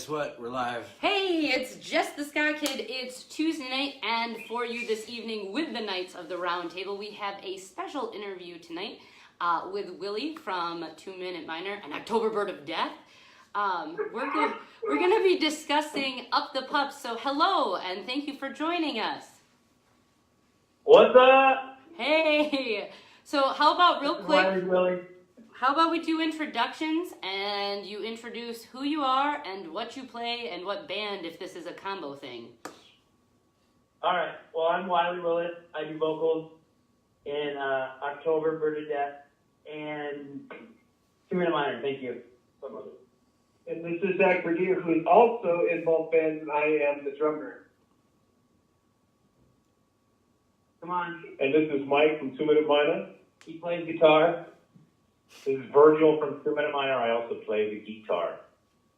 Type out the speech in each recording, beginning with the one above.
Guess what? We're live. Hey, it's Jess the Ska Kid. It's Tuesday night, and for you this evening with the Knights of the Round Table, we have a special interview tonight with Willie from 2minuteminor and October Bird of Death. We're gonna be discussing Up the Pups. So hello, and thank you for joining us. What's up? Hey. So how about real quick? Willie. How about we do introductions and you introduce who you are and what you play and what band, if this is a combo thing. All right. Well, I'm Wiley Willis. I do vocals in October Bird of Death and 2minuteminor. Thank you. And this is Zach Bergier, who is also in both bands, and I am the drummer. Come on. And this is Mike from 2minuteminor. He plays guitar. This is Virgil from 2minuteminor. I also play the guitar.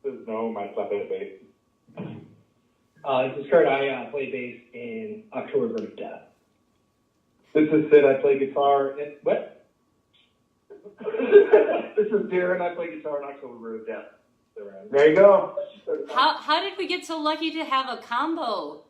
This is Noam. I play the bass. This is Kurt. I play bass in October Bird of Death. This is Sid. I play guitar in... What? This is Darren. I play guitar in October Bird of Death. There you go. How did we get so lucky to have a combo?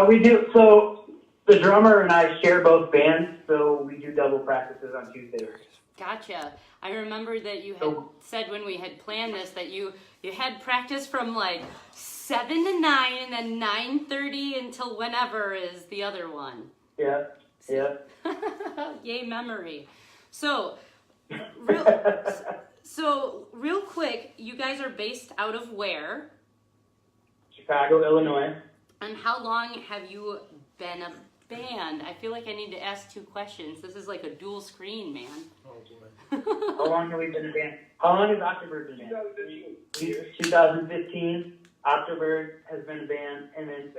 We do. So the drummer and I share both bands, so we do double practices on Tuesdays. Gotcha. I remember that you had said when we had planned this that you had practice from like 7 to 9 and then 9:30 until whenever is the other one. Yeah. Yeah. Yay, memory. So real quick, you guys are based out of where? Chicago, Illinois. And how long have you been a band? I feel like I need to ask two questions. This is like a dual screen, man. Oh boy. How long have we been a band? How long has October been a band? 2015. October has been a band, and then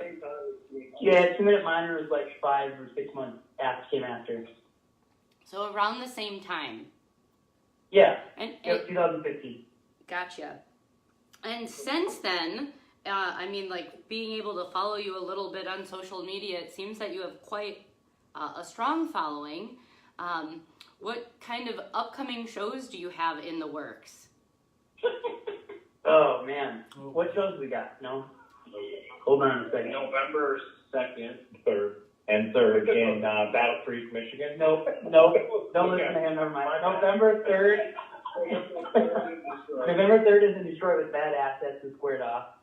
2minuteminor was like 5 or 6 months came after. So around the same time. Yeah. And 2015. Gotcha. And since then, I mean, like being able to follow you a little bit on social media, it seems that you have quite a strong following. What kind of upcoming shows do you have in the works? Oh man, what shows we got? No. Hold on a second. November 2nd, 3rd, and 3rd in Battle Creek, Michigan. Nope. Don't listen to him. Never mind. November 3rd. November 3rd is in Detroit with Bad Assets and Squared Off.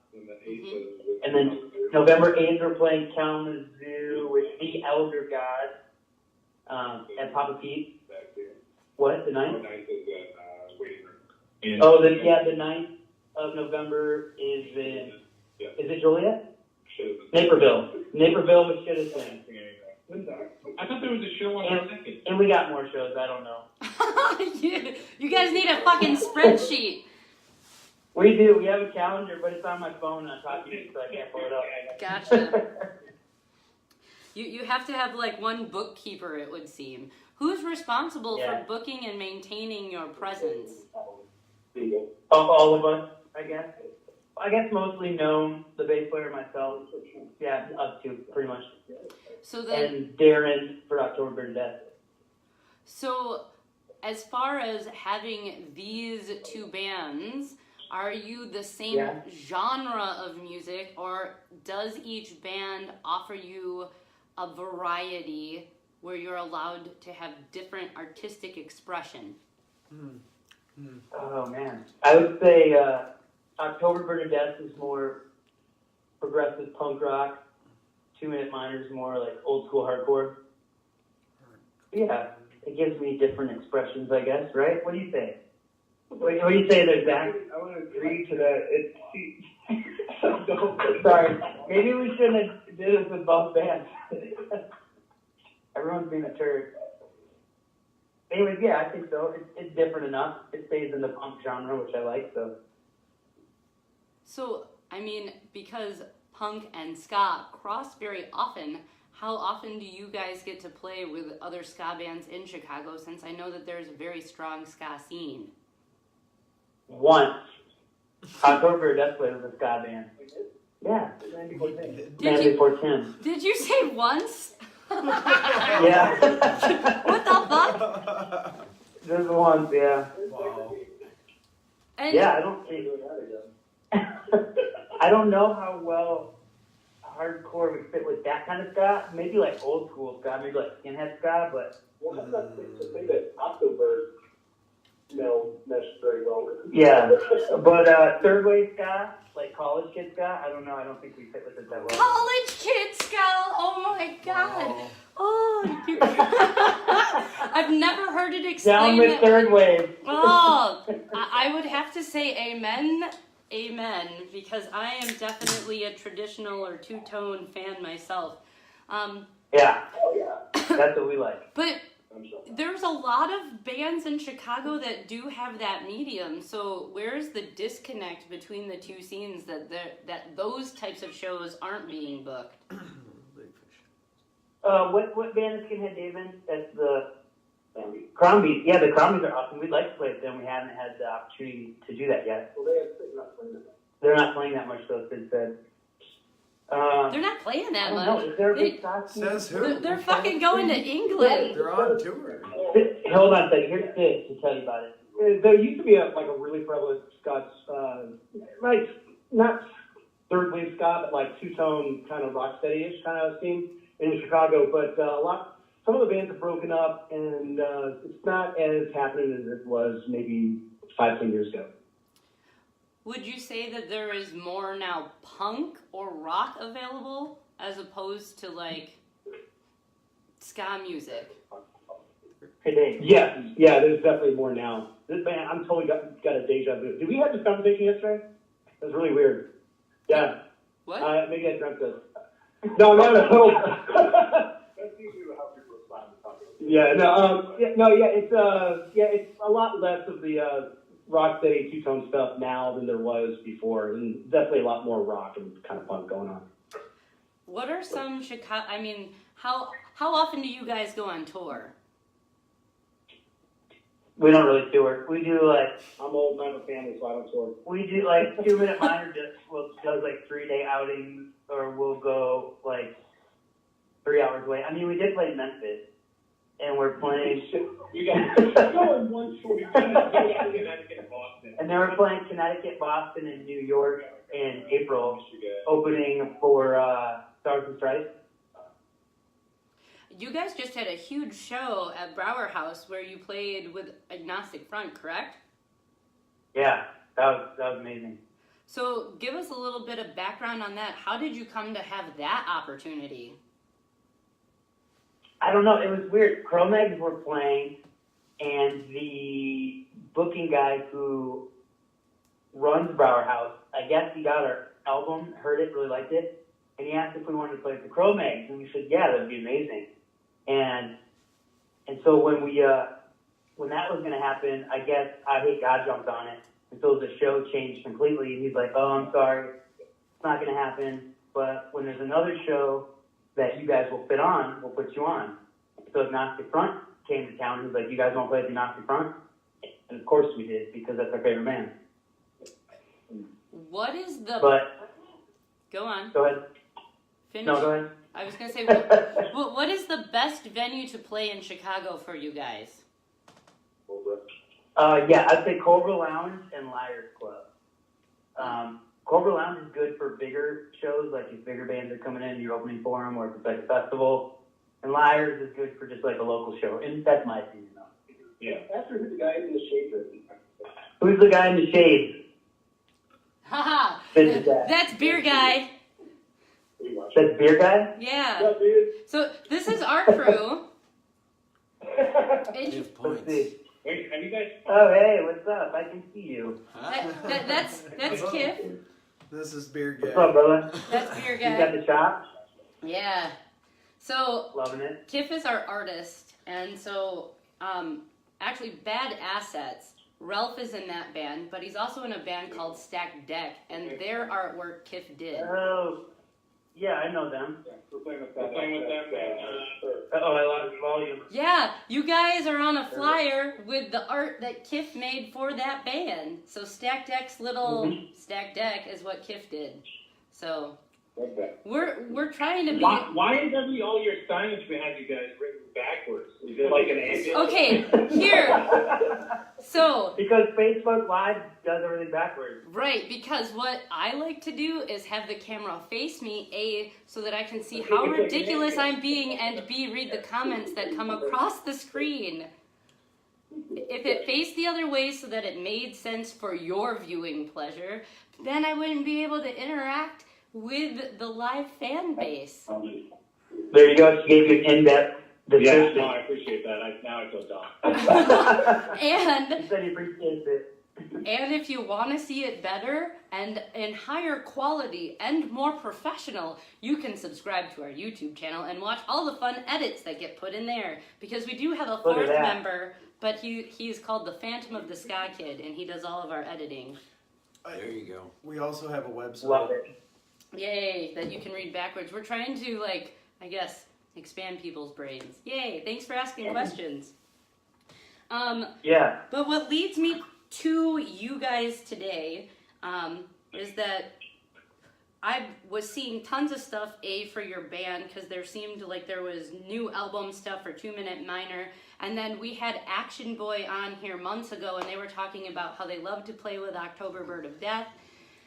And then November 8th we're playing Kalamazoo with the Elder God at Papa Pete's. What? The 9th? The 9th of November is in. Is it Joliet? Naperville. Naperville with Shittison. I thought there was a show on the 2nd. And we got more shows. I don't know. You guys need a fucking spreadsheet. We do. We have a calendar, but it's on my phone on top of you, so I can't pull it up. Gotcha. You have to have like one bookkeeper, it would seem. Who's responsible for booking and maintaining your presence? All of us, I guess. I guess mostly Noam, the bass player, myself. Yeah, us two, pretty much. So then, and Darren for October Bird of Death. So, as far as having these two bands, are you the same genre of music, or does each band offer you a variety where you're allowed to have different artistic expression? Oh man, I would say October Bird of Death is more progressive punk rock. 2minuteminor is more like old school hardcore. Yeah, it gives me different expressions, I guess. Right? What do you say? What do you say there, Zach? I want to agree to that. Sorry, maybe we shouldn't have did this with both bands. Everyone's being a turd. Anyways, yeah, I think so. It's different enough. It stays in the punk genre, which I like. So, I mean, because punk and ska cross very often, how often do you guys get to play with other ska bands in Chicago, since I know that there's a very strong ska scene? Once. October Bird of Death played with a ska band. Yeah. Before Tim. Did you say once? Yeah. What the fuck? Just once, yeah. Wow. And Yeah, I don't think. I don't know how well hardcore would fit with that kind of ska. Maybe like old school ska, maybe like skinhead ska, but. Well, I'm not to say that October meshed very well with it. Yeah, but third wave ska, like college kid ska, I don't know. I don't think we fit with it that well. College kid ska. Oh my god. Wow. Oh, I've never heard it explained. Down with that third wave. Oh, I would have to say amen, amen, because I am definitely a traditional or two-tone fan myself. Yeah, Oh, yeah. that's what we like. But I'm sorry. there's a lot of bands in Chicago that do have that medium. So where's the disconnect between the two scenes that those types of shows aren't being booked? Big fish. What band is Skinhead Dave in? That's the Crombie. Yeah, the Crombies are awesome. We'd like to play with them. We haven't had the opportunity to do that yet. Well, they're not playing that. They're not playing that much, though, Sid said. They're not playing I that don't know. much. Is there a They- big stock scene? Says who? They're fucking going to England. They're on tour. Hold on a second. Here's Sid to tell you about it. There used to be a really prevalent Scots, like not third wave ska, but like two-tone kind of rock steady-ish kind of scene in Chicago. But some of the bands have broken up, and it's not as happening as it was maybe 5-10 years ago. Would you say that there is more now punk or rock available as opposed to like ska music? Hey, Dave. Yeah, there's definitely more now. This band, I'm totally got a deja vu. Did we have this conversation yesterday? It was really weird. Yeah. What? Maybe I dreamt this. No, no, no. That's usually how people respond to something. It's a lot less of the rock steady two-tone stuff now than there was before, and definitely a lot more rock and kind of funk going on. What are some Chicago? I mean, how often do you guys go on tour? We don't really tour. We do like I'm old, I'm a family, so I don't tour. we do like 2 Minute Minor does like 3-day outings, or we'll go like 3 hours away. I mean, we did play Memphis, and we're playing. You guys go in one short Connecticut and Boston. And then we're playing Connecticut, Boston, and New York in April, opening for Stars and Stripes. You guys just had a huge show at Brower House where you played with Agnostic Front, correct? Yeah, that was amazing. So give us a little bit of background on that. How did you come to have that opportunity? I don't know. It was weird. Cro-Mags were playing, and the booking guy who runs Brower House, I guess he got our album, heard it, really liked it, and he asked if we wanted to play with the Cro-Mags, and we said, yeah, that'd be amazing. And so when that was going to happen, I guess I Hate God jumped on it, and so the show changed completely. And he's like, "Oh, I'm sorry, it's not going to happen. But when there's another show that you guys will fit on, we'll put you on." So Agnostic Front came to town. He's like, "You guys want to play at the Agnostic Front?" And of course we did, because that's our favorite band. What is the... But Go on. go ahead. Finish. No, go ahead. I was going to say, what is the best venue to play in Chicago for you guys? Yeah, I'd say Cobra Lounge and Liars Club. Cobra Lounge is good for bigger shows, like if bigger bands are coming in, you're opening for them, or if it's like a festival. And Liars is good for just like a local show, and that's my opinion, though. Yeah. After who the guy in the shade is. Who's the guy in the shade? Haha, This is that. that's Beer Guy. That's Beer Guy? Yeah. What, dude? So this is our crew. Give Let's points. see. Wait, have you guys? Oh, hey, what's up? I can see you. That's Kip. This is Beer What's Guy. up, brother? That's Beer You got Guy. the shop? Yeah. So Loving it. Kip is our artist, and so actually Bad Assets. Ralph is in that band, but he's also in a band called Stacked Deck, and their artwork Kip did. Oh, yeah, I know them. We're playing with them, man. Oh, I lost volume. Yeah, you guys are on a flyer with the art that Kif made for that band. So Stacked Deck's little Stacked Deck is what Kif did. So we're trying to be Why is all your signage behind you guys written backwards? Is it like an ambulance? okay. Here, So, Because Facebook Live does everything backwards. right, because what I like to do is have the camera face me, A, so that I can see how ridiculous I'm being, and B, read the comments that come across the screen. If it faced the other way so that it made sense for your viewing pleasure, then I wouldn't be able to interact with the live fan base. There you go. She gave you an in-depth Yeah, description. no, I appreciate that. Now I feel dumb. And He said he appreciates it. And if you want to see it better and in higher quality and more professional, you can subscribe to our YouTube channel and watch all the fun edits that get put in there. Because we do have a Look at fourth that. member, but he's called the Phantom of the Ska Kid, and he does all of our editing. There you go. We also have a website. Love it. Yay, that you can read backwards. We're trying to, like, I guess, expand people's brains. Yay, thanks for asking questions. Yeah. But what leads me to you guys today is that I was seeing tons of stuff, for your band, because there seemed like there was new album stuff for 2minuteminor, and then we had Action Boy on here months ago, and they were talking about how they love to play with October Bird of Death.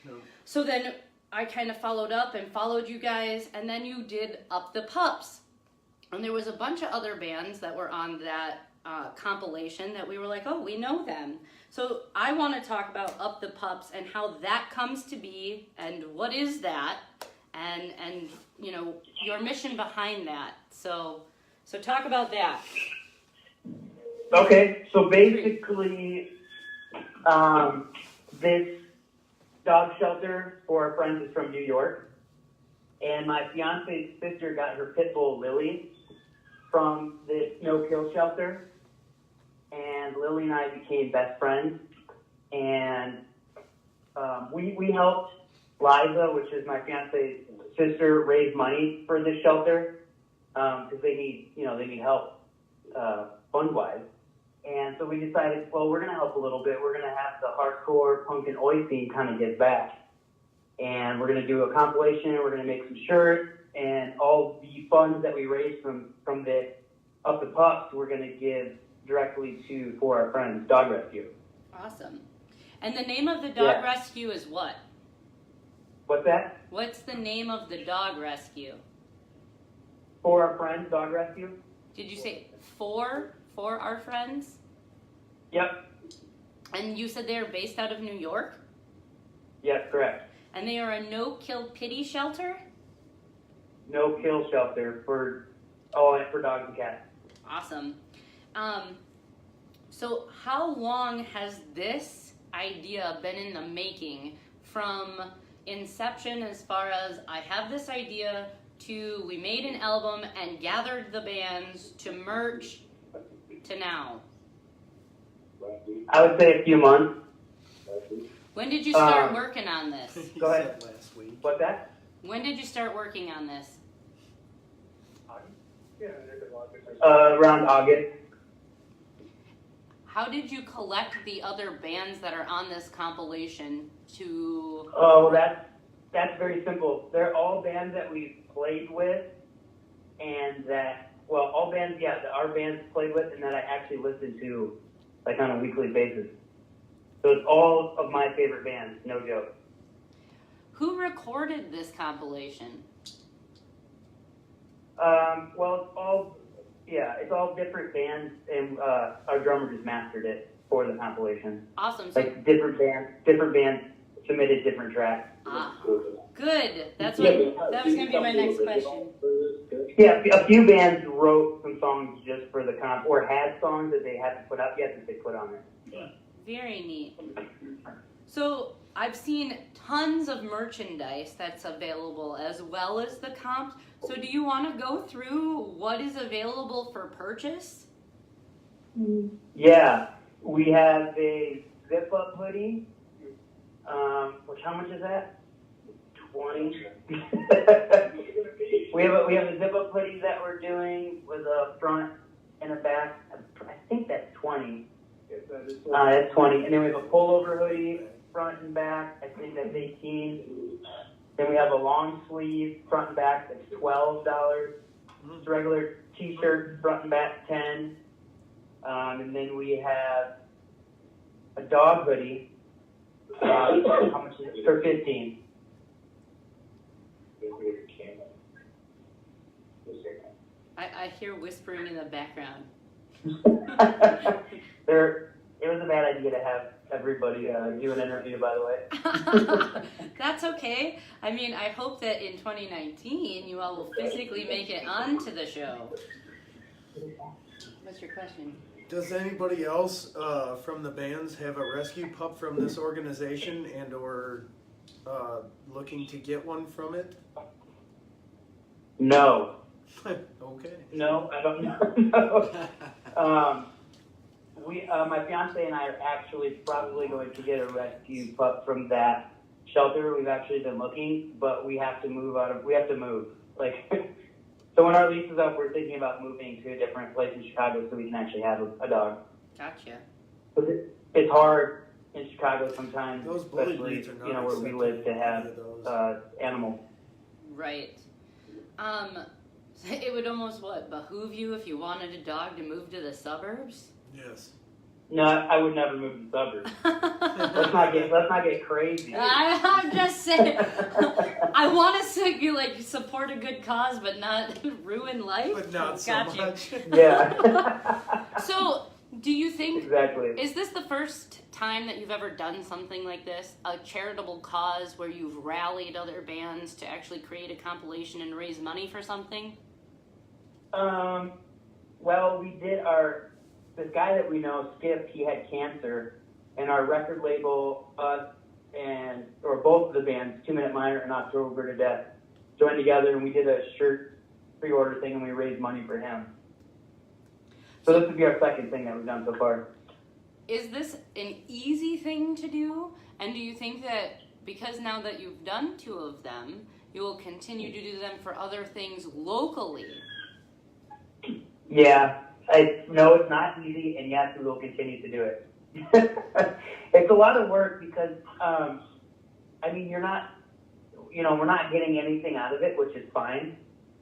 No. So then I kind of followed up and followed you guys, and then you did Up the Pups. And there was a bunch of other bands that were on that compilation that we were like, oh, we know them. So I want to talk about Up the Pups and how that comes to be, and what is that, and you know, your mission behind that. So talk about that. Okay, so basically, this dog shelter for our friends is from New York, and my fiance's sister got her pit bull Lily from this no-kill shelter, and Lily and I became best friends, and we helped Liza, which is my fiance's sister, raise money for this shelter because they need help fund-wise. And so we decided, well, we're going to help a little bit. We're going to have the hardcore punk and oi scene kind of give back. And we're going to do a compilation. We're going to make some shirts. And all the funds that we raise from the Up the Pups, we're going to give directly for our friends, Dog Rescue. Awesome. And the name of the dog rescue is what? What's that? What's the name of the dog rescue? For our friends, Dog Rescue? Did you say for our friends? Yep. And you said they're based out of New York? Yes, correct. And they are a no-kill pity shelter? No-kill shelter for dogs and cats. Awesome. So how long has this idea been in the making, from inception, as far as I have this idea, to we made an album and gathered the bands, to merch, to now? I would say a few months. When did you start working on this? He Go ahead. said last week. What's that? When did you start working on this? Around August. How did you collect the other bands that are on this compilation to... Oh, that's very simple. They're all bands that we've played with, and all bands, that our bands played with, and that I actually listen to, like, on a weekly basis. So it's all of my favorite bands, no joke. Who recorded this compilation? It's all different bands, and our drummer just mastered it for the compilation. Awesome. So, Like different bands submitted different tracks. good. That was going to be my next question. Yeah, a few bands wrote some songs just for the comp, or had songs that they haven't put up yet that they put on there. Very neat. So I've seen tons of merchandise that's available as well as the comps. So do you want to go through what is available for purchase? Yeah, we have a zip-up hoodie, which how much is that? 20. we have a zip-up hoodie that we're doing with a front and a back. I think that's 20. That's 20. And then we have a pullover hoodie, front and back. I think that's 18. Then we have a long sleeve, front and back. That's $12. It's a regular T-shirt, front and back, 10. And then we have a dog hoodie. How much is it? For 15. I hear whispering in the background. It was a bad idea to have everybody do an interview, by the way. That's okay. I mean, I hope that in 2019 you all will physically make it onto the show. What's your question? Does anybody else from the bands have a rescue pup from this organization and or looking to get one from it? No. Okay. No, I don't know. My fiance and I are actually probably going to get a rescue pup from that shelter. We've actually been looking, but we have to move. Like, so when our lease is up, we're thinking about moving to a different place in Chicago so we can actually have a dog. Gotcha. It's hard in Chicago sometimes, Those bully especially breeds are not where we live, to have animals. Right. It would almost behoove you if you wanted a dog to move to the suburbs? Yes. No, I would never move to the suburbs. let's not get crazy. I'm just saying. I want to support a good cause, but not ruin life. But not so much. Yeah. So, do you think? Exactly. Is this the first time that you've ever done something like this, a charitable cause where you've rallied other bands to actually create a compilation and raise money for something? Well, we did this guy that we know, Skip, he had cancer, and our record label, us, or both of the bands, 2minuteminor and October to Death, joined together and we did a shirt pre-order thing and we raised money for him. So this would be our second thing that we've done so far. Is this an easy thing to do? And do you think that because now that you've done 2 of them, you will continue to do them for other things locally? Yeah. No, it's not easy, and yes, we will continue to do it. It's a lot of work because, we're not getting anything out of it, which is fine,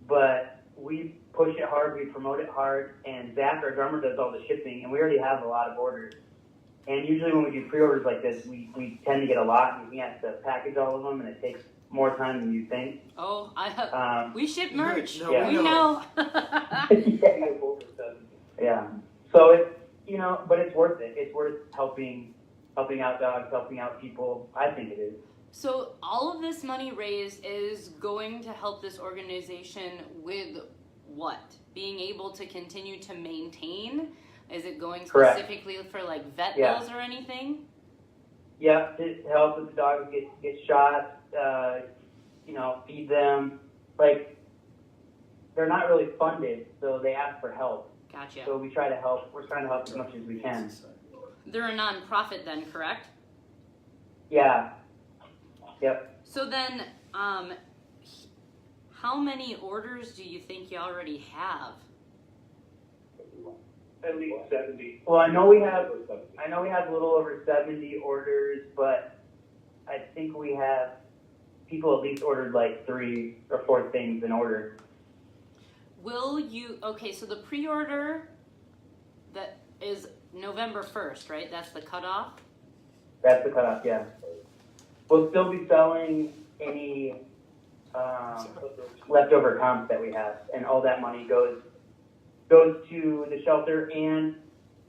but we push it hard, we promote it hard, and Zach, our drummer, does all the shipping, and we already have a lot of orders. And usually when we do pre-orders like this, we tend to get a lot, and we have to package all of them, and it takes more time than you think. Oh, we ship merch. No, yeah. We know. Yeah. So it's, but it's worth it. It's worth helping out dogs, helping out people. I think it is. So all of this money raised is going to help this organization with what? Being able to continue to maintain? Is it going specifically for like vet bills or anything? Yeah, to help if the dogs get shot, feed them. Like, they're not really funded, so they ask for help. Gotcha. So we try to help. We're trying to help as much as we can. They're a non-profit then, correct? Yeah. Yep. So then, how many orders do you think you already have? At least 70. Well, I know we have a little over 70 orders, but I think we have people at least ordered like 3 or 4 things in order. So the pre-order, that is November 1st, right? That's the cutoff? That's the cutoff, yeah. We'll still be selling any leftover comps that we have, and all that money goes to the shelter, and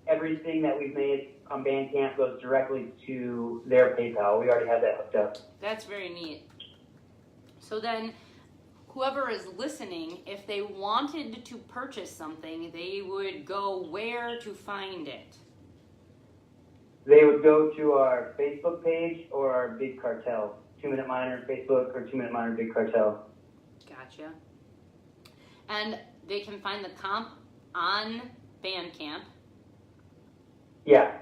everything that we've made on Bandcamp goes directly to their PayPal. We already have that hooked up. That's very neat. So then, whoever is listening, if they wanted to purchase something, they would go where to find it? They would go to our Facebook page or our Big Cartel. 2minuteminor Facebook or 2minuteminor Big Cartel. Gotcha. And they can find the comp on Bandcamp. Yeah.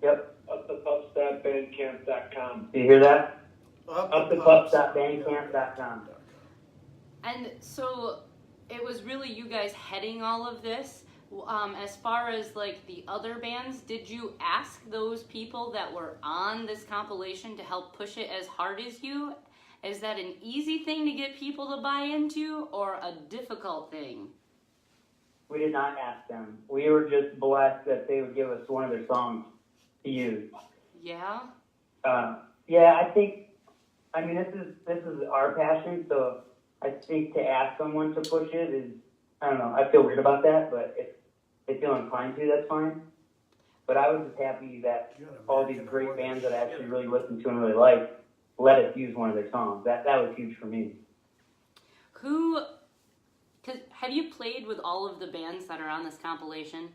Yep. upthepups.bandcamp.com. Do you hear that? Upthepups.bandcamp.com. And so it was really you guys heading all of this. As far as like the other bands, did you ask those people that were on this compilation to help push it as hard as you? Is that an easy thing to get people to buy into or a difficult thing? We did not ask them. We were just blessed that they would give us one of their songs to use. Yeah? Yeah, I mean, this is our passion, so I think to ask someone to push it is, I don't know, I feel weird about that, but if they feel inclined to, that's fine. But I was just happy that all these great bands that I actually really listen to and really like let us use one of their songs. That was huge for me. Have you played with all of the bands that are on this compilation?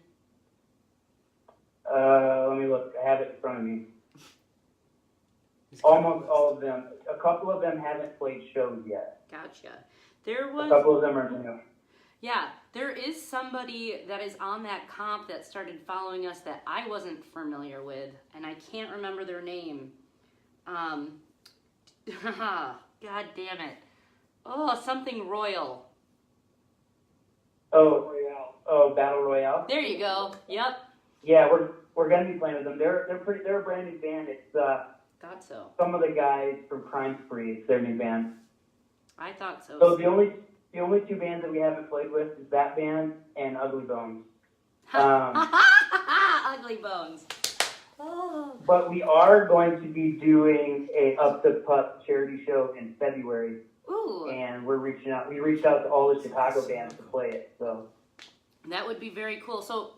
Let me look. I have it in front of me. Almost all of them. A couple of them haven't played shows yet. Gotcha. A couple of them are new. Yeah, there is somebody that is on that comp that started following us that I wasn't familiar with, and I can't remember their name. God damn it. Oh, something Royal. Oh, Battle Royale. There you go. Yep. Yeah, we're gonna be playing with them. They're a brand new band. It's Thought so. some of the guys from Crime Spree. It's their new band. I thought so. So the only two bands that we haven't played with is that band and Ugly Bones. Ugly Bones. Oh. But we are going to be doing a Up the Pups charity show in February. Ooh. And we're reaching out. We reached out to all the Chicago bands to play it. So that would be very cool. So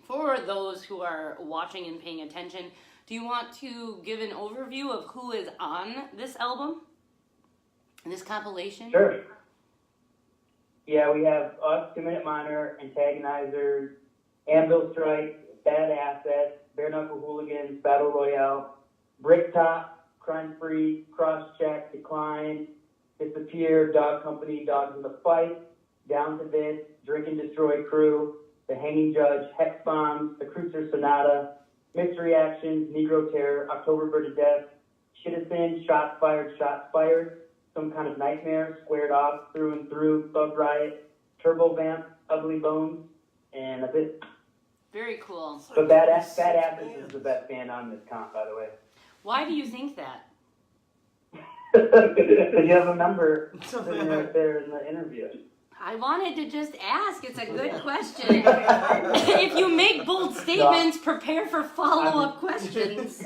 for those who are watching and paying attention, do you want to give an overview of who is on this album? This compilation? Sure. Yeah, we have us, 2minuteminor, Antagonizers, Anvil Strike, Bad Assets, Bare Knuckle Hooligans, Battle Royale, Bricktop, Crime Free, Crosscheck, Decline, Disappear, Dog Company, Dogs in the Fight, Down to This, Drink and Destroy Crew, The Hanging Judge, Hex Bombs, The Cruiser Sonata, Mystery Actions, Negro Terror, October Bird of Death, Citizen, Shots Fired, Some Kind of Nightmare, Squared Off, Through and Through, Thug Riot, Turbo Vamp, Ugly Bones, and that's it. Very cool. But Bad Assets is the best band on this comp, by the way. Why do you think that? Because you have a number sitting right there in the interview. I wanted to just ask. It's a good question. If you make bold statements, prepare for follow-up questions.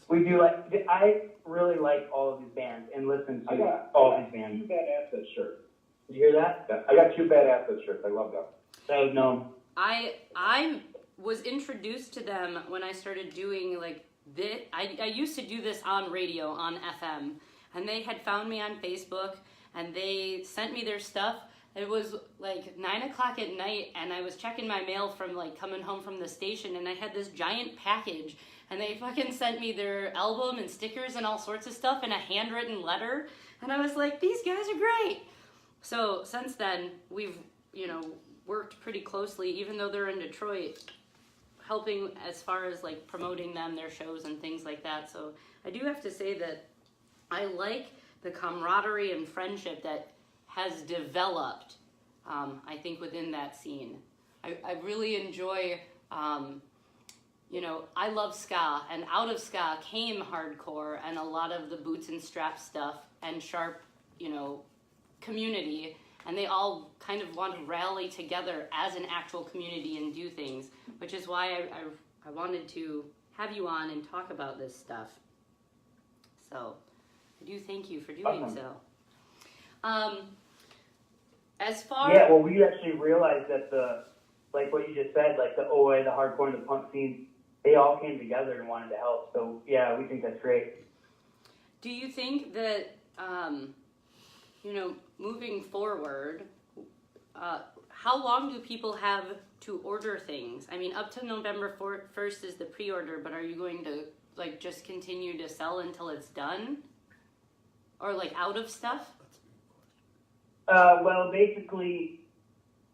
We do I really like all of these bands and listen to all these bands. Two Bad Assets shirts. Did you hear that? I got two Bad Assets shirts. I love them. That was known. I was introduced to them when I started doing like this. I used to do this on radio on FM, and they had found me on Facebook and they sent me their stuff. It was like 9 o'clock at night, and I was checking my mail from like coming home from the station, and I had this giant package, and they fucking sent me their album and stickers and all sorts of stuff in a handwritten letter, and I was like, these guys are great. So since then, we've, worked pretty closely, even though they're in Detroit, helping as far as like promoting them, their shows and things like that. So I do have to say that I like the camaraderie and friendship that has developed, I think, within that scene. I really enjoy, I love ska, and out of ska came hardcore and a lot of the boots and straps stuff and sharp, community, and they all kind of want to rally together as an actual community and do things, which is why I wanted to have you on and talk about this stuff. So I do thank you for doing so. As far Yeah, well, we actually realized that like what you just said, like the OA, the hardcore, and the punk scene, they all came together and wanted to help. So yeah, we think that's great. Do you think that, moving forward, how long do people have to order things? I mean, up to November 1st is the pre-order, but are you going to like just continue to sell until it's done? Or like out of stuff? Well, basically,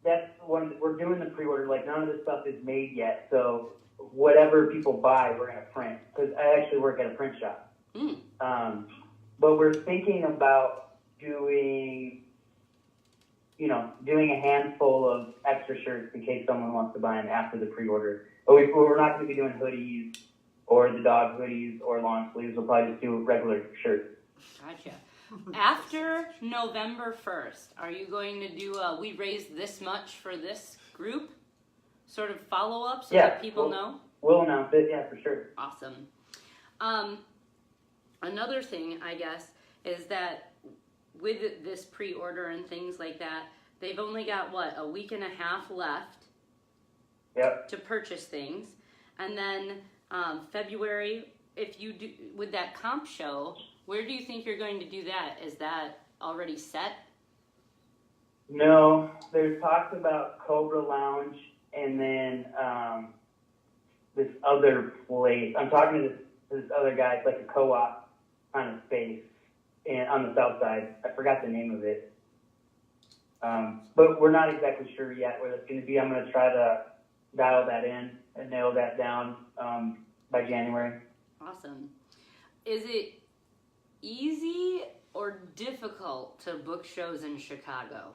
that's when we're doing the pre-order. Like, none of this stuff is made yet, so whatever people buy, we're gonna print. Because I actually work at a print shop. But we're thinking about doing a handful of extra shirts in case someone wants to buy them after the pre-order. But we're not going to be doing hoodies or the dog hoodies or long sleeves. We'll probably just do regular shirts. Gotcha. After November 1st, are you going to do we raised this much for this group? sort of follow up so Yeah, that people know? We'll announce it, yeah, for sure. Awesome. Another thing, I guess, is that with this pre-order and things like that, they've only got, what, a week and a half left Yep. to purchase things. And then February, if you do, with that comp show, where do you think you're going to do that? Is that already set? No, there's talks about Cobra Lounge and then this other place. I'm talking to this other guy. It's like a co-op kind of space on the south side. I forgot the name of it. But we're not exactly sure yet where that's going to be. I'm going to try to dial that in and nail that down by January. Awesome. Is it easy or difficult to book shows in Chicago?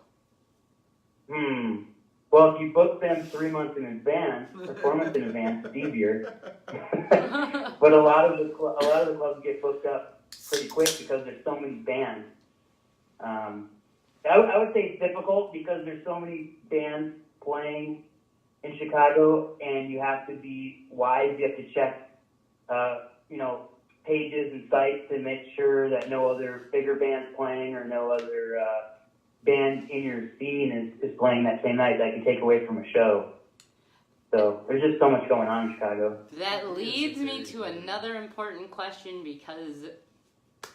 Well, if you book them 3 months in advance, or 4 months in advance, it's easier. But a lot of the clubs get booked up pretty quick because there's so many bands. I would say it's difficult because there's so many bands playing in Chicago, and you have to be wise. You have to check, pages and sites to make sure that no other bigger bands playing or no other band in your scene is playing that same night that can take away from a show. So there's just so much going on in Chicago. That leads me to another important question because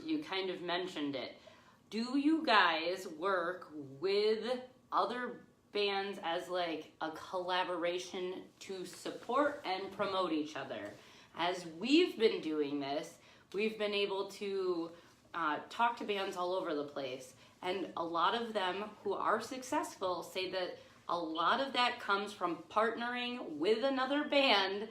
you kind of mentioned it. Do you guys work with other bands as like a collaboration to support and promote each other? As we've been doing this, we've been able to talk to bands all over the place. And a lot of them who are successful say that a lot of that comes from partnering with another band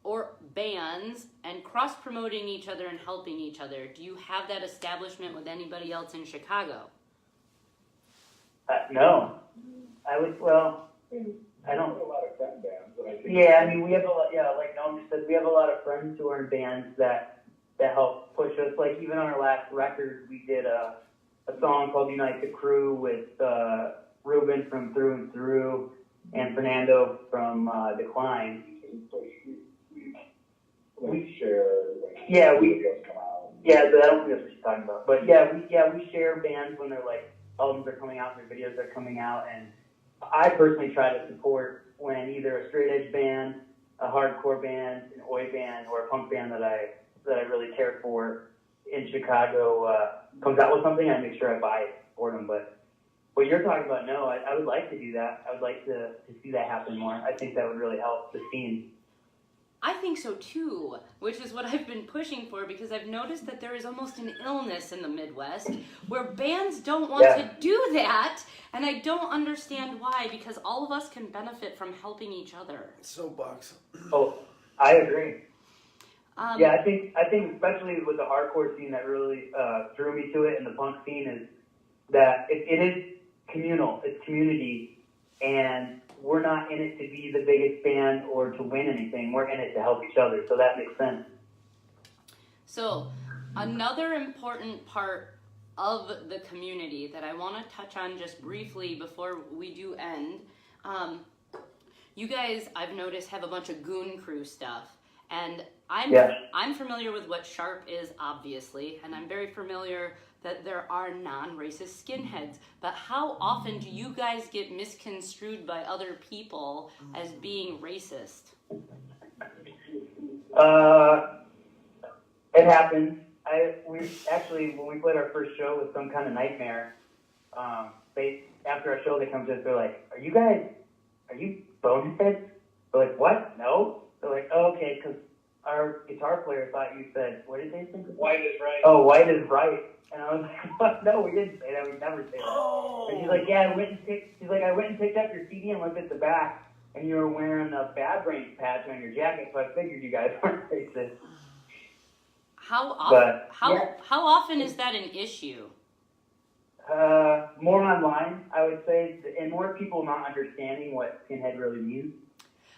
or bands and cross-promoting each other and helping each other. Do you have that establishment with anybody else in Chicago? No. I don't. A lot of friend bands, but I think. Yeah, I mean, we have a lot, like Noam just said, we have a lot of friends who are in bands that help push us. Like, even on our last record, we did a song called Unite the Crew with Ruben from Through and Through and Fernando from Decline. We share. Yeah, we. Videos come out. Yeah, but I don't think that's what she's talking about. But we share bands when they're like albums are coming out, their videos are coming out, and I personally try to support when either a straight edge band, a hardcore band, an oi band, or a punk band that I really care for in Chicago comes out with something. I make sure I buy it for them. But what you're talking about, no, I would like to do that. I would like to see that happen more. I think that would really help the scene. I think so too, which is what I've been pushing for because I've noticed that there is almost an illness in the Midwest where bands don't want to do that, and I don't understand why because all of us can benefit from helping each other. Soapbox. Oh, I agree. I think especially with the hardcore scene that really drew me to it, and the punk scene is that it is communal, it's community, and we're not in it to be the biggest band or to win anything. We're in it to help each other, so that makes sense. So, another important part of the community that I want to touch on just briefly before we do end, you guys, I've noticed, have a bunch of Goon Crew stuff. And I'm familiar with what Sharp is, obviously, and I'm very familiar that there are non-racist skinheads. But how often do you guys get misconstrued by other people as being racist? It happens. We actually, when we played our first show with Some Kind of Nightmare, after our show they come to us, they're like, are you boneheads? We're like, what? No. They're like, oh, okay, because our guitar player thought you said, what did they think? White is right. Oh, white is right. And I was like, what? No, we didn't say that. We never say that. Oh. And she's like, I went and picked up your CD and looked at the back, and you were wearing a Bad Brains patch on your jacket, so I figured you guys weren't racist. How often is that an issue? More online, I would say, and more people not understanding what skinhead really means.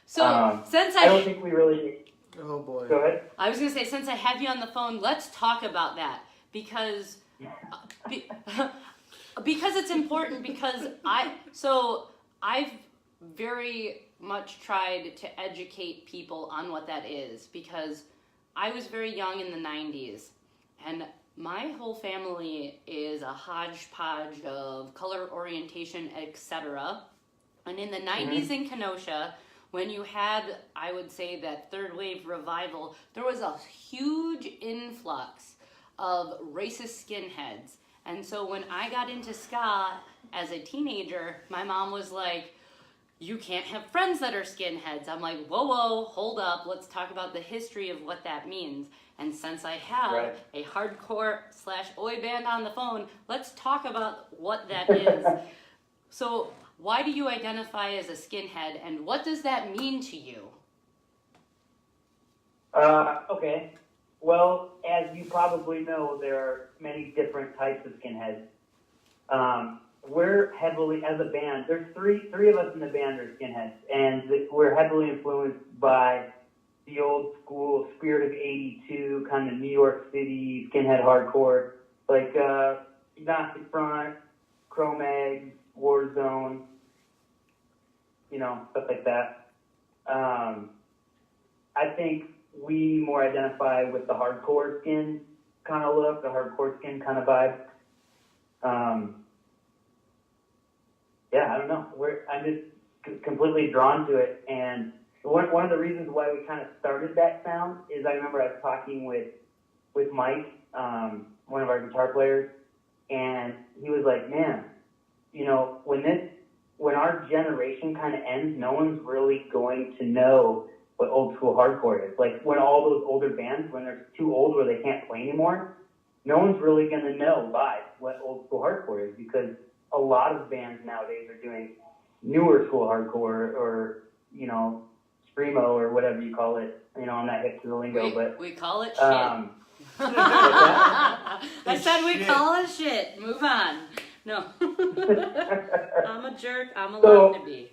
So, since I don't think we really... Oh, boy. Go ahead. I was going to say, since I have you on the phone, let's talk about that, because it's important, because I've very much tried to educate people on what that is, because I was very young in the 90s, and my whole family is a hodgepodge of color orientation, etc. And in the 90s in Kenosha, when you had, I would say, that third wave revival, there was a huge influx of racist skinheads. And so when I got into ska as a teenager, my mom was like, you can't have friends that are skinheads. I'm like, whoa, hold up. Let's talk about the history of what that means. And since I have a hardcore / oi band on the phone, let's talk about what that is. So why do you identify as a skinhead, and what does that mean to you? Okay. Well, as you probably know, there are many different types of skinheads. We're heavily, as a band, there's three of us in the band are skinheads, and we're heavily influenced by the old school Spirit of '82, kind of New York City skinhead hardcore, like Agnostic Front, Cro-Mags, Warzone, stuff like that. I think we more identify with the hardcore skin kind of look, the hardcore skin kind of vibe. I don't know. I'm just completely drawn to it, and one of the reasons why we kind of started that sound is I remember I was talking with Mike, one of our guitar players, and he was like, man, when our generation kind of ends, no one's really going to know what old school hardcore is. Like when all those older bands, when they're too old where they can't play anymore, no one's really going to know live what old school hardcore is, because a lot of bands nowadays are doing newer school hardcore or, screamo or whatever you call it. I'm not hip to the lingo, but we call it shit. I said we call it shit. Move on. No. I'm a jerk. I'm allowed to be.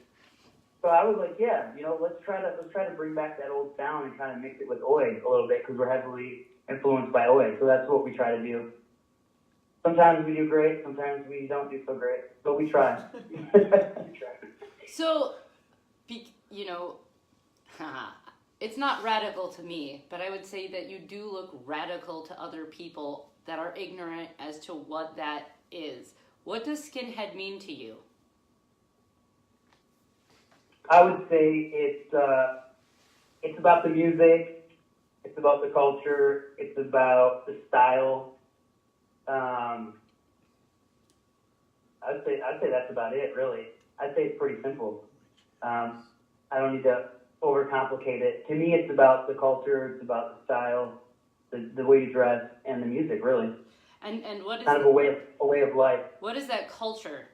So I was like, let's try to bring back that old sound and kind of mix it with oi a little bit, because we're heavily influenced by oi. So that's what we try to do. Sometimes we do great, sometimes we don't do so great, but we try. So, it's not radical to me, but I would say that you do look radical to other people that are ignorant as to what that is. What does skinhead mean to you? I would say it's about the music, it's about the culture, it's about the style. I'd say that's about it, really. I'd say it's pretty simple. I don't need to overcomplicate it. To me, it's about the culture, it's about the style, the way you dress, and the music, really. And what is kind of a way of life. What is that culture?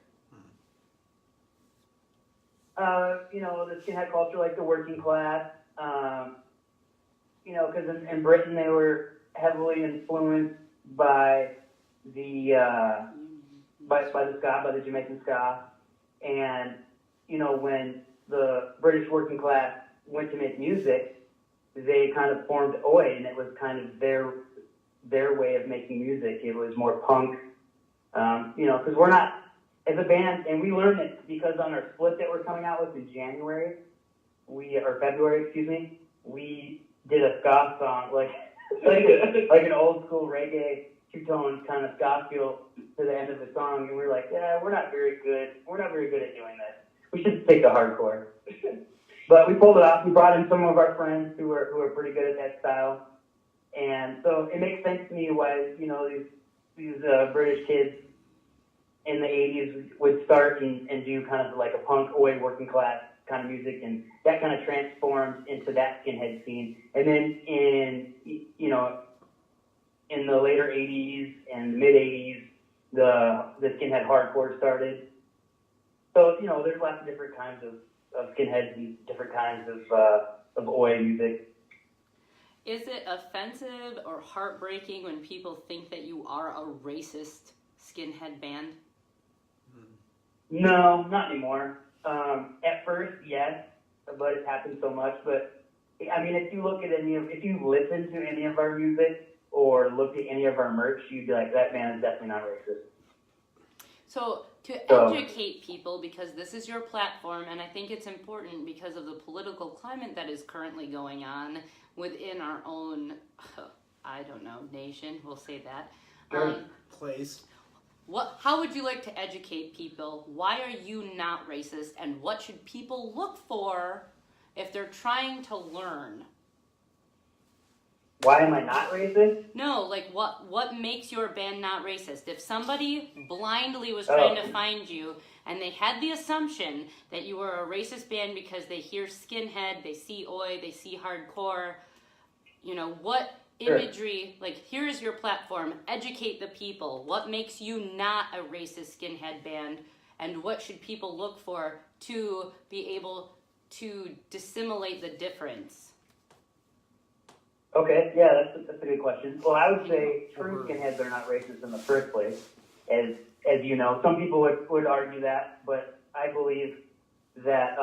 The skinhead culture, like the working class. Because in Britain they were heavily influenced by the ska, by the Jamaican ska, and when the British working class went to make music, they kind of formed oi, and it was kind of their way of making music. It was more punk, because we're not, as a band, and we learned it because on our split that we're coming out with in February, we did a ska song, like an old school reggae two-tone kind of ska feel to the end of the song, and we were like, we're not very good at doing this. We should stick to hardcore. But we pulled it off. We brought in some of our friends who are pretty good at that style, and so it makes sense to me why these British kids in the 80s would start and do kind of like a punk oi working class kind of music, and that kind of transformed into that skinhead scene. And then in the later 80s and mid 80s, the skinhead hardcore started. So there's lots of different kinds of skinheads and different kinds of oi music. Is it offensive or heartbreaking when people think that you are a racist skinhead band? No, not anymore. At first, yes, but it happens so much. But I mean, if you listen to any of our music or look at any of our merch, you'd be like, that band is definitely not racist. So To So- educate people, because this is your platform, and I think it's important because of the political climate that is currently going on within our own, I don't know, nation, we'll say that. Sure. Place. How would you like to educate people? Why are you not racist, and what should people look for if they're trying to learn? Why am I not racist? No, like what makes your band not racist? If somebody blindly was trying to find you and they had the assumption that you were a racist band because they hear skinhead, they see oi, they see hardcore, you know, what imagery, like here's your platform, educate the people. What makes you not a racist skinhead band, and what should people look for to be able to dissimulate the difference? Okay, yeah, that's a good question. Well, I would say true skinheads are not racist in the first place, as you know. Some people would argue that, but I believe that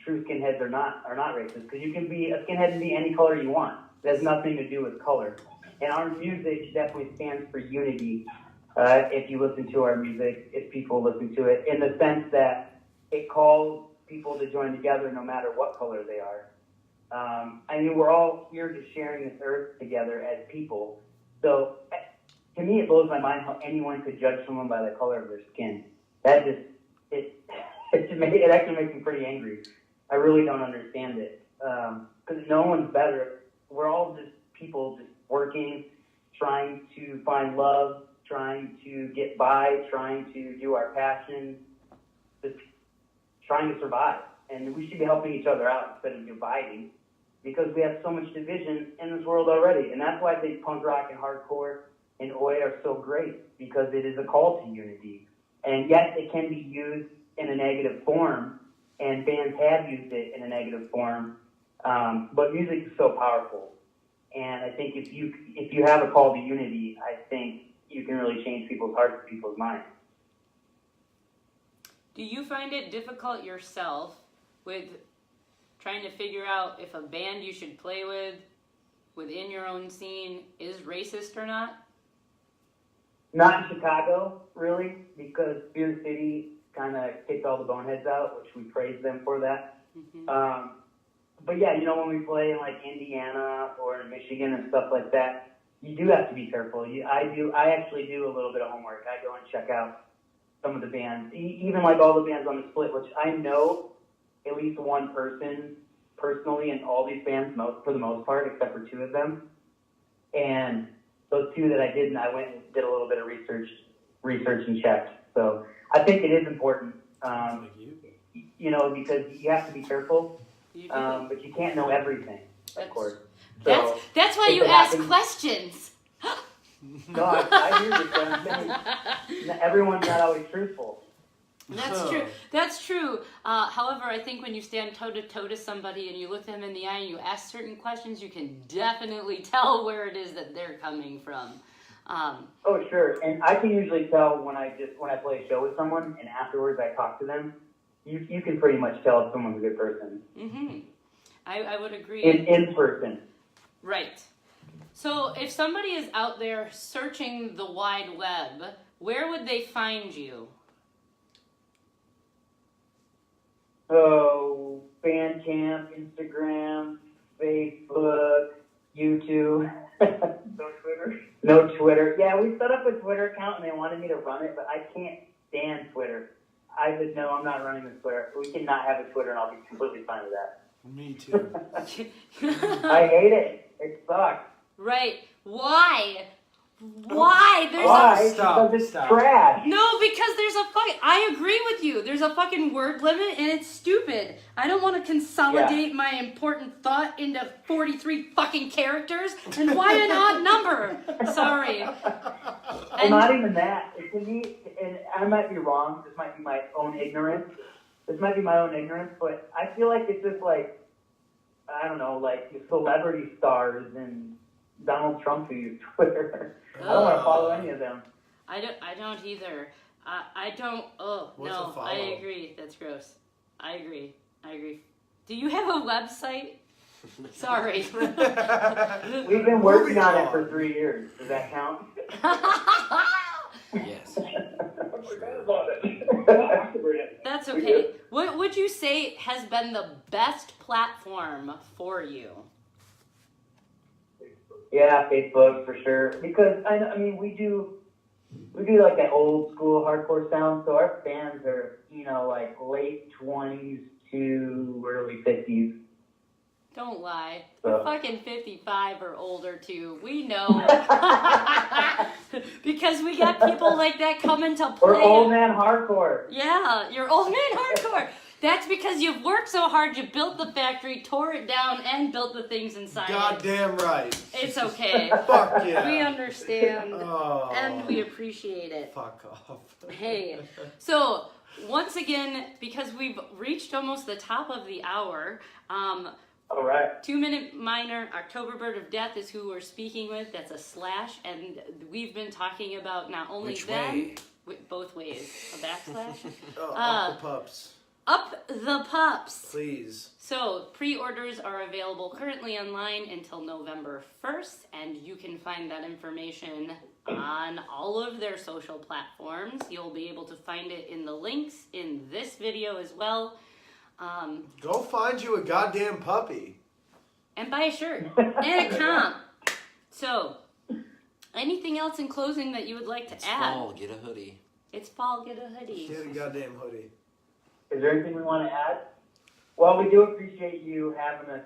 true skinheads are not racist, because you can be a skinhead and be any color you want. It has nothing to do with color. And our music definitely stands for unity. If you listen to our music, if people listen to it, in the sense that it calls people to join together no matter what color they are. I mean, we're all here just sharing this earth together as people. So, to me, it blows my mind how anyone could judge someone by the color of their skin. That just, it actually makes me pretty angry. I really don't understand it. Because no one's better. We're all just people just working, trying to find love, trying to get by, trying to do our passion, just trying to survive. And we should be helping each other out instead of dividing, because we have so much division in this world already. And that's why I think punk rock and hardcore and oi are so great, because it is a call to unity. And yes, it can be used in a negative form, and bands have used it in a negative form, but music is so powerful. And I think if you have a call to unity, I think you can really change people's hearts and people's minds. Do you find it difficult yourself with trying to figure out if a band you should play with within your own scene is racist or not? Not in Chicago, really, because Beer City kind of kicked all the boneheads out, which we praise them for that. Mm-hmm. But yeah, you know, when we play in like Indiana or in Michigan and stuff like that, you do have to be careful. I actually do a little bit of homework. I go and check out some of the bands, even like all the bands on the split, which I know at least one person personally in all these bands, for the most part, except for two of them. And those two that I didn't, I went and did a little bit of research and checked. So I think it is important, you know, because you have to be careful. But you can't know everything, of course. So that's why you ask questions. No, I hear you, but I'm saying everyone's not always truthful. That's true. That's true. However, I think when you stand toe-to-toe to somebody and you look them in the eye and you ask certain questions, you can definitely tell where it is that they're coming from. Oh, sure. And I can usually tell when I play a show with someone and afterwards I talk to them. You can pretty much tell if someone's a good person. Mm-hmm. I would agree. In person. Right. So if somebody is out there searching the wide web, where would they find you? So, Bandcamp, Instagram, Facebook, YouTube. No Twitter? No Twitter. Yeah, we set up a Twitter account and they wanted me to run it, but I can't stand Twitter. I said, no, I'm not running this Twitter. We cannot have a Twitter and I'll be completely fine with that. Me too. I hate it. It sucks. Right. Why? Why? Why? Stop, Because it's stop. trash. No, because there's a fucking... I agree with you. There's a fucking word limit, and it's stupid. I don't want to consolidate my important thought into 43 fucking characters. And why an odd number? Sorry. Well, not even that. It can be, and I might be wrong. This might be my own ignorance. But I feel like it's just like, I don't know, like celebrity stars and Donald Trump who use Twitter. I don't want to follow any of them. I don't either. I don't. Oh, What's no. a follow? I agree. That's gross. I agree. Do you have a website? Sorry. We've been working on it for 3 years. Does that count? Yes. I forgot about it. That's okay. What would you say has been the best platform for you? Yeah, Facebook for sure. Because I mean, we do like that old school hardcore sound. So our fans are, like late 20s to early 50s. Don't lie. So. We're fucking 55 or older too. We know. Because we got people like that coming to play. Or old man hardcore. Yeah, you're old man hardcore. That's because you've worked so hard, you built the factory, tore it down, and built the things inside it. Goddamn right. It's okay. Fuck yeah. We understand. Oh. And we appreciate it. Fuck off. Hey, so once again, because we've reached almost the top of the hour, All right. 2minuteminor, October Bird of Death is who we're speaking with. That's a slash, and we've been talking about not only Which them, way? Both ways, a backslash. Up the pups. Up the Pups. Please. So, pre-orders are available currently online until November 1st, and you can find that information on all of their social platforms. You'll be able to find it in the links in this video as well. Go find you a goddamn puppy. And buy a shirt and a comp. So, anything else in closing that you would like to It's add? fall, get a hoodie. It's fall, get a hoodie. Get a goddamn hoodie. Is there anything we want to add? Well, we do appreciate you having us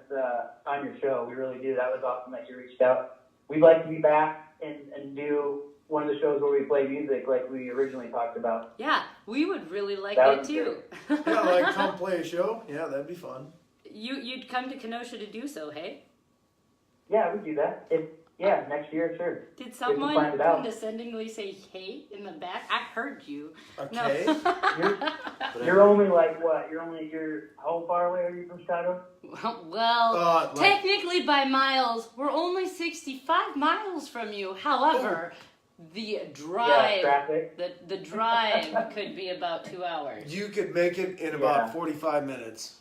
on your show. We really do. That was awesome that you reached out. We'd like to be back and do one of the shows where we play music like we originally talked about. Yeah, we would really like That it would too. Yeah, like come play a show. Yeah, that'd be fun. You'd come to Kenosha to do so, hey? Yeah, we do that. Next year, sure. Did If someone we find it out. condescendingly say hey in the back? I heard you. Okay. You're only like what? How far away are you from Chicago? Well, technically by miles, we're only 65 miles from you. However, the drive, traffic. the drive could be about 2 hours. You could make it in about 45 minutes.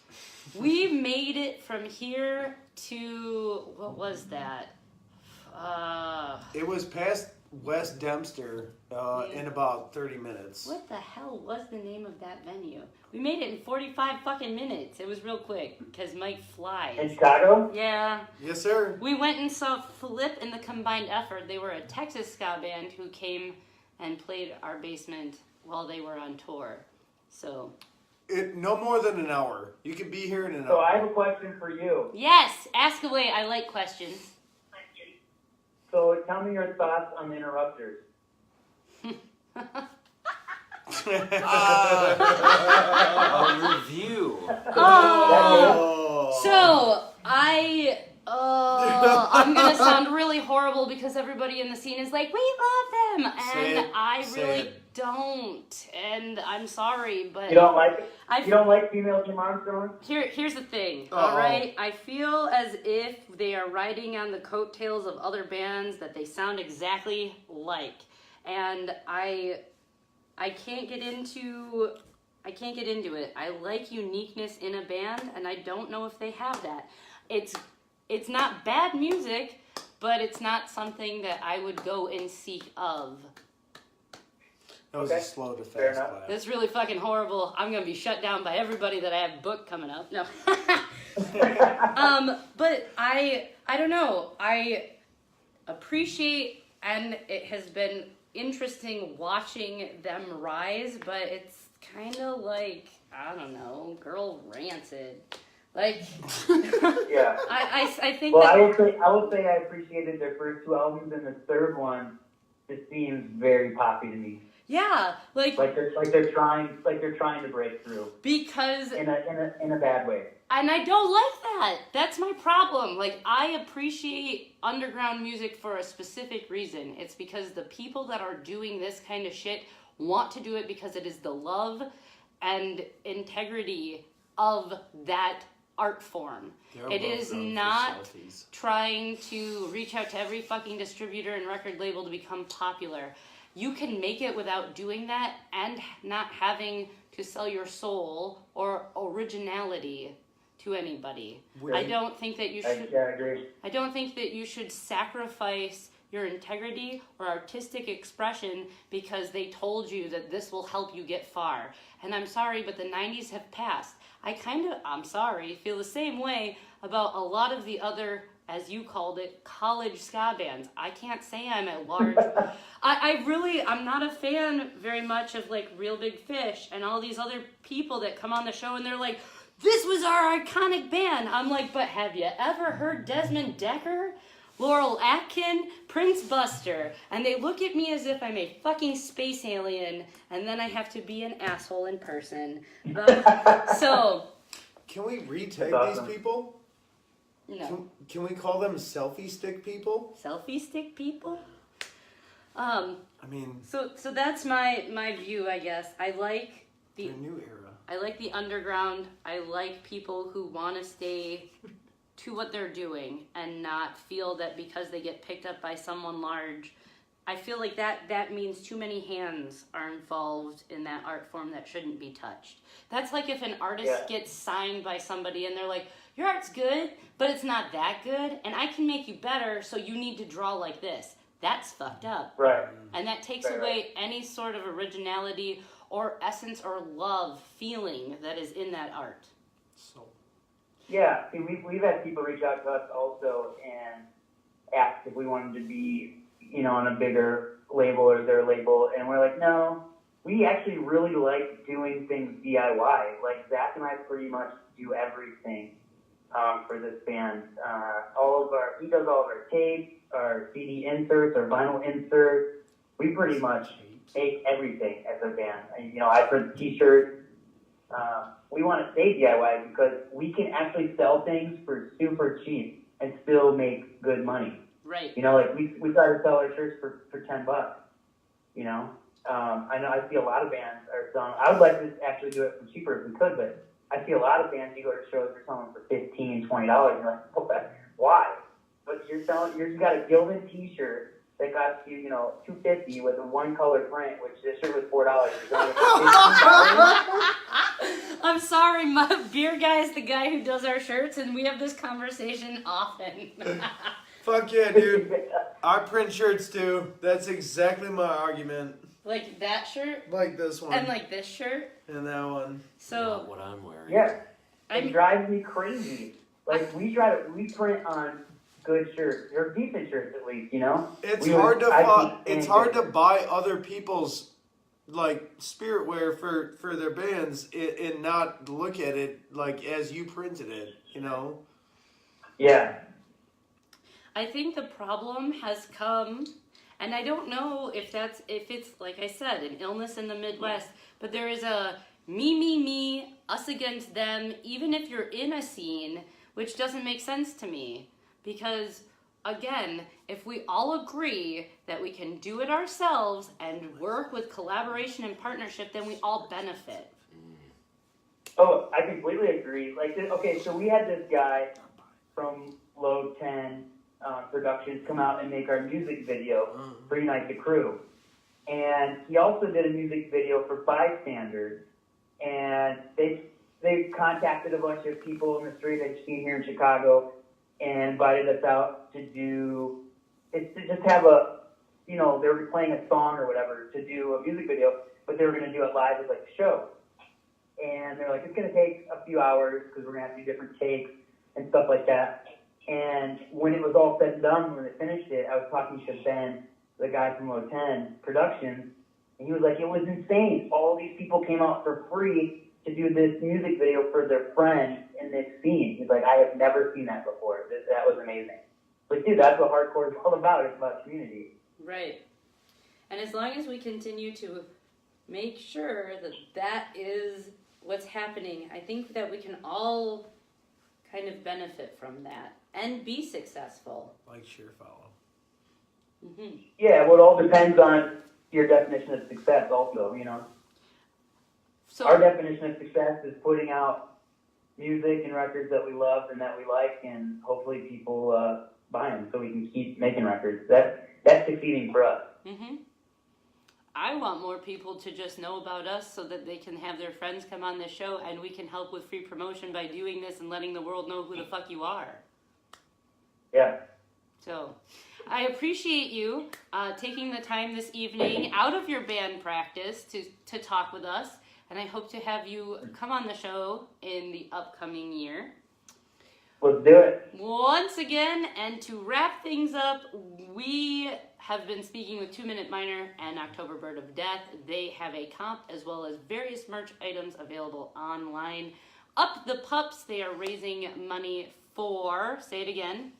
We made it from here to, what was that? It was past West Dempster in about 30 minutes. What the hell was the name of that venue? We made it in 45 fucking minutes. It was real quick because Mike flies. In Chicago? Yeah. Yes, sir. We went and saw Flip in the Combined Effort. They were a Texas ska band who came and played our basement while they were on tour. So. No more than an hour. You could be here in an So hour. I have a question for you. Yes, ask away. I like questions. So tell me your thoughts on the interrupters. A review. Oh. So I'm gonna sound really horrible because everybody in the scene is like, we love them, and I really don't, and I'm sorry, but You don't like female Jim Armstrong? Here's the thing, all right? I feel as if they are riding on the coattails of other bands that they sound exactly like, and I can't get into it. I like uniqueness in a band, and I don't know if they have that. It's not bad music, but it's not something that I would go and seek of. That was a slow to Fair fast enough. clap. That's really fucking horrible. I'm gonna be shut down by everybody that I have booked coming up. No. But I don't know. I appreciate, and it has been interesting watching them rise, but it's kind of like, I don't know, Girl Rancid. Like, Yeah. I think Well, that... I will say I appreciated their first two albums, and the third one just seems very poppy to me. Yeah, like they're trying to break through because in a bad way. and I don't like that. That's my problem. Like, I appreciate underground music for a specific reason. It's because the people that are doing this kind of shit want to do it because it is the love and integrity of that art form. It is not trying to reach out to every fucking distributor and record label to become popular. You can make it without doing that and not having to sell your soul or originality to anybody. I don't think that you should. I agree. I don't think that you should sacrifice your integrity or artistic expression because they told you that this will help you get far. And I'm sorry, but the 90s have passed. I'm sorry, feel the same way about a lot of the other, as you called it, college ska bands. I can't say I'm at large. I'm not a fan very much of like Real Big Fish and all these other people that come on the show and they're like, this was our iconic band. I'm like, but have you ever heard Desmond Decker? Laurel Atkin, Prince Buster, and they look at me as if I'm a fucking space alien, and then I have to be an asshole in person. So, Can we retake That's awesome. these people? no. Can we call them selfie stick people? Selfie stick people? I mean, So that's my view, I guess. I like the the new era. I like the underground. I like people who want to stay to what they're doing and not feel that because they get picked up by someone large. I feel like that means too many hands are involved in that art form that shouldn't be touched. That's like if an artist gets signed by somebody and they're like, your art's good, but it's not that good, and I can make you better, so you need to draw like this. That's fucked up. Right. And that takes away any sort of originality or essence or love feeling that is in that art. So Yeah, see, we've had people reach out to us also and ask if we wanted to be, on a bigger label or their label, and we're like, no, we actually really like doing things DIY. Like, Zach and I pretty much do everything for this band. He does all of our tapes, our CD inserts, our vinyl inserts. We pretty much make everything as a band. I print t-shirts. We want to stay DIY because we can actually sell things for super cheap and still make good money. Right. Like we try to sell our shirts for $10. I know I see a lot of bands are selling. I would like to actually do it for cheaper if we could, but I see a lot of bands you go to shows they're selling for $15, $20. You're like, okay, why? But you got a gilded T-shirt that costs you, $2.50 with a one color print, which this shirt was $4. I'm sorry, my beer guy is the guy who does our shirts, and we have this conversation often. fuck yeah, dude. I print shirts too. That's exactly my argument. Like that shirt, Like this one. and like this shirt. And that one. Not So, what I'm wearing. Yeah, I'm it drives me crazy. Like we print on good shirts, or decent shirts at least. It's We hard would- to I think it's anything. hard to buy other people's like spirit wear for their bands and not look at it like as you printed it. Yeah. I think the problem has come, and I don't know if it's like I said, an illness in the Midwest, but there is a me, us against them, even if you're in a scene, which doesn't make sense to me. Because, again, if we all agree that we can do it ourselves and work with collaboration and partnership, then we all benefit. Oh, I completely agree. Okay, so we had this guy from Load 10 Productions come out and make our music video for Unite the Crew. And he also did a music video for Bystanders. And they contacted a bunch of people in the street they've seen here in Chicago and invited us out to just have they were playing a song or whatever to do a music video, but they were going to do it live as like a show. And they're like, it's going to take a few hours because we're going to have to do different takes and stuff like that. And when it was all said and done, when they finished it, I was talking to Ben, the guy from Low 10 Productions, and he was like, it was insane. All these people came out for free to do this music video for their friends in this scene. He's like, I have never seen that before. That was amazing. But dude, that's what hardcore is all about. It's about community. Right. And as long as we continue to make sure that that is what's happening, I think that we can all kind of benefit from that and be successful. Like, share, follow. Mm-hmm. Yeah, well, it all depends on your definition of success also, So, Our definition of success is putting out music and records that we love and that we like, and hopefully people buy them so we can keep making records. That's succeeding for us. mm-hmm. I want more people to just know about us so that they can have their friends come on this show and we can help with free promotion by doing this and letting the world know who the fuck you are. Yeah. So, I appreciate you taking the time this evening out of your band practice to talk with us, and I hope to have you come on the show in the upcoming year. Let's do it. Once again, and to wrap things up, we have been speaking with 2Minute Minor and October Bird of Death. They have a comp as well as various merch items available online. Up the Pups, they are raising money for, say it again.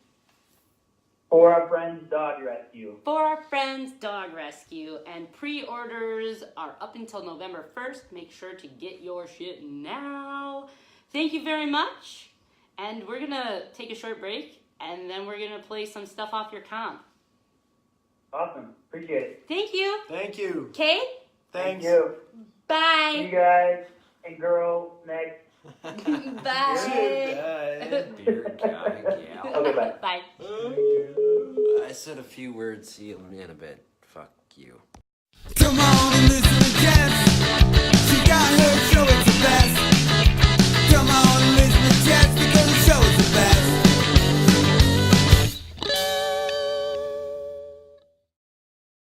For our friends, Dog Rescue. For our friends, Dog Rescue. And pre-orders are up until November 1st. Make sure to get your shit now. Thank you very much. And we're going to take a short break, and then we're going to play some stuff off your comp. Awesome. Appreciate it. Thank you. Thank you. Kay? Thanks. Thank you. Bye. See you guys and girl next. Bye. Dear God, gal. Okay, bye. Bye. I said a few words, see you in a bit. Fuck you. Come on and listen to Jess. She got her show, it's the best. Come on.